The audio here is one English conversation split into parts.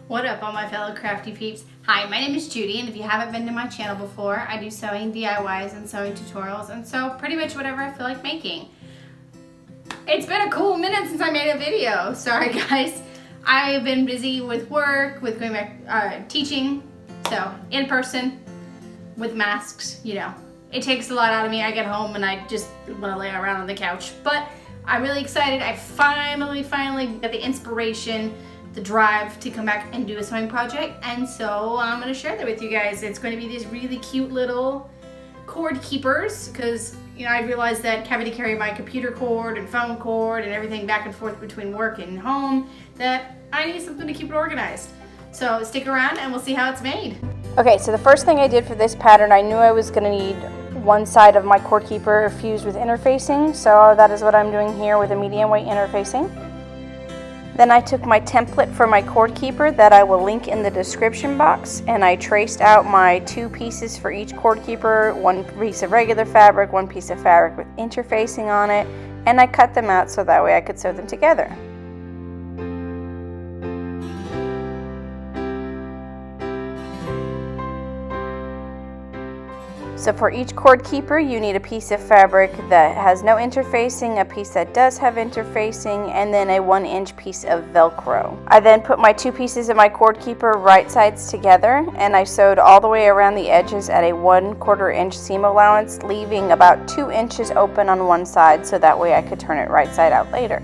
What up, all my fellow crafty peeps? Hi, my name is Judy, and if you haven't been to my channel before, I do sewing DIYs and sewing tutorials, and so pretty much whatever I feel like making. It's been a cool minute since I made a video. Sorry guys. I've been busy with work, with going back teaching, so in person, with masks, you know. It takes a lot out of me. I get home and I just want to lay around on the couch, but I'm really excited. I finally got the inspiration, the drive to come back and do a sewing project, and so I'm going to share that with you guys. It's going to be these really cute little cord keepers, because you know I realized that having to carry my computer cord and phone cord and everything back and forth between work and home, that I need something to keep it organized. So stick around and we'll see how it's made. Okay, so the first thing I did for this pattern, I knew I was going to need one side of my cord keeper fused with interfacing, so that is what I'm doing here with a medium weight interfacing. Then I took my template for my cord keeper that I will link in the description box, and I traced out my two pieces for each cord keeper, one piece of regular fabric, one piece of fabric with interfacing on it, and I cut them out so that way I could sew them together. So for each cord keeper, you need a piece of fabric that has no interfacing, a piece that does have interfacing, and then a 1-inch piece of Velcro. I then put my two pieces of my cord keeper right sides together, and I sewed all the way around the edges at a 1/4 inch seam allowance, leaving about 2 inches open on one side so that way I could turn it right side out later.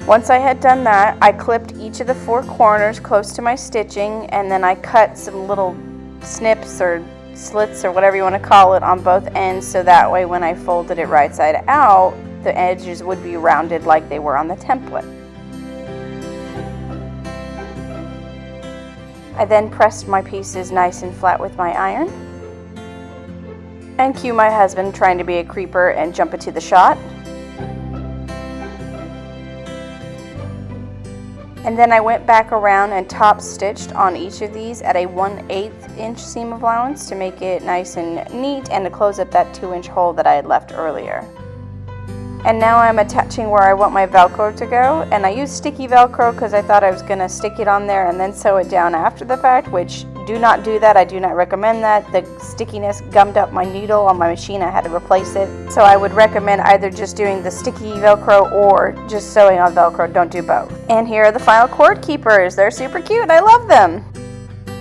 Once I had done that, I clipped each of the 4 corners close to my stitching, and then I cut some little snips or slits or whatever you want to call it on both ends, so that way when I folded it right side out, the edges would be rounded like they were on the template. I then pressed my pieces nice and flat with my iron. And cue my husband trying to be a creeper and jump into the shot. And then I went back around and top stitched on each of these at a 1/8 inch seam allowance to make it nice and neat and to close up that 2-inch hole that I had left earlier. And now I'm attaching where I want my Velcro to go, and I used sticky Velcro because I thought I was going to stick it on there and then sew it down after the fact, which do not do that. I do not recommend that. The stickiness gummed up my needle on my machine. I had to replace it. So I would recommend either just doing the sticky Velcro or just sewing on Velcro. Don't do both. And here are the final cord keepers. They're super cute. I love them.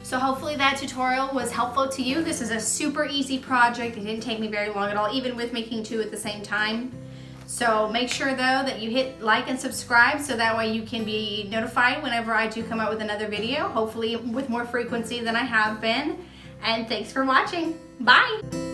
So hopefully that tutorial was helpful to you. This is a super easy project. It didn't take me very long at all, even with making 2 at the same time. So make sure though that you hit like and subscribe so that way you can be notified whenever I do come out with another video, hopefully with more frequency than I have been. And thanks for watching. Bye!